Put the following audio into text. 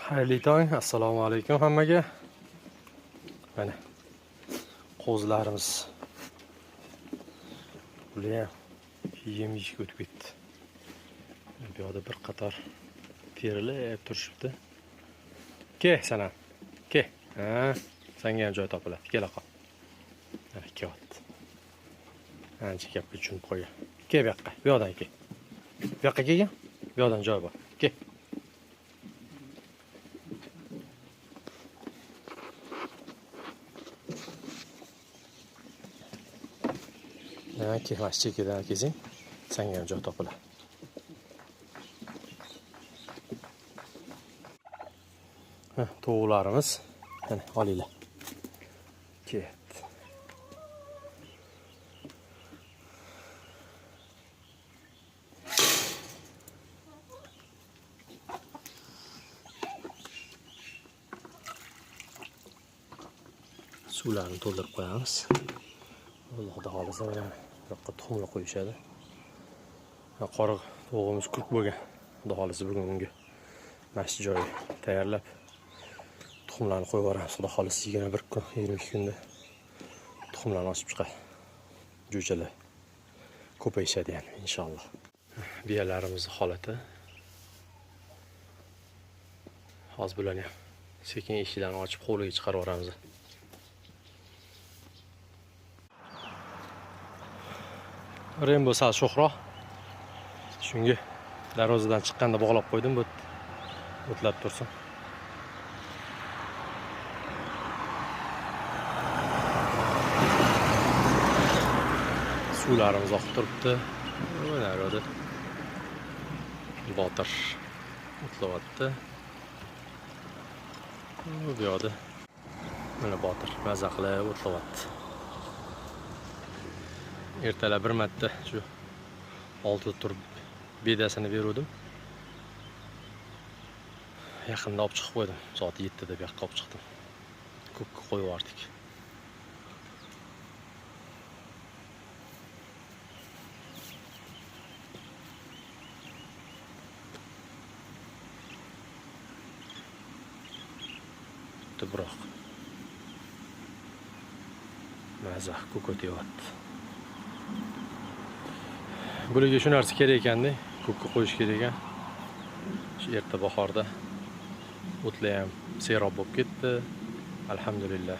Xayrli tong, assalomu alaykum hammaga. Mana qo'zlarimiz. Bular ham yem-yeyishga o'tib ketdi. Bu yerda bir qator terilib turishibdi. Ke sana. Ke. Ha, senga ham joy topiladi. Kela qol. Mana kelyapti. Ancha gapga tushunib qo'ygan. Ke bu yoqqa. Bu yoqdan ke. Bu yoqqa kelgan. Bu yoqdan joy bor. Ke. Mana chekidan kezing. Senga ham joy topiladi. Tovuqlarimiz mana olinglar. Ketdi. Suvlarni to'ldirib qo'yamiz. Allohga xolisa mana bu yoqqa tuxumni qo'yishadi. Qoriq tovuqimiz kurk bo'lgan. Xudo xolisa bugun unga mana shu joy tayyorlab tuxumlarni qo'yib yuboramiz. Xudo xolisa 21 kun, 22 kunda tuxumlarni ochib chiqadi. Jo'jalar ko'payishadi yani inshaalloh. Biyalarimizni holati hozir bularni ham sekin eshiklarni ochib hovliga chiqarib yuboramiz. Rainbow sal sho'xroq. Shunga darvozadan chiqqanda bog'lab qo'ydim, bu o'tlab tursin. Suvlarimiz oqib turibdi. Mana bu yerda Botir o'tlayapti. Bu yerda mana Botir maza qilib o'tlayapti. Ertalab bir marta shu oldida turib bedasini berdim. Yaqinda olib chiqib qo'ydim. Soat 7 da bu yoqqa olib chiqdim. Ko'kka qo'yib yubordik. Biroq maza ko'kotyapti. Bularga shu narsa kerak ekanda, ko'kka qo'yish kerak ekan. Shu erta bahorda o'tlar ham serob bo'lib ketdi. Alhamdulillah.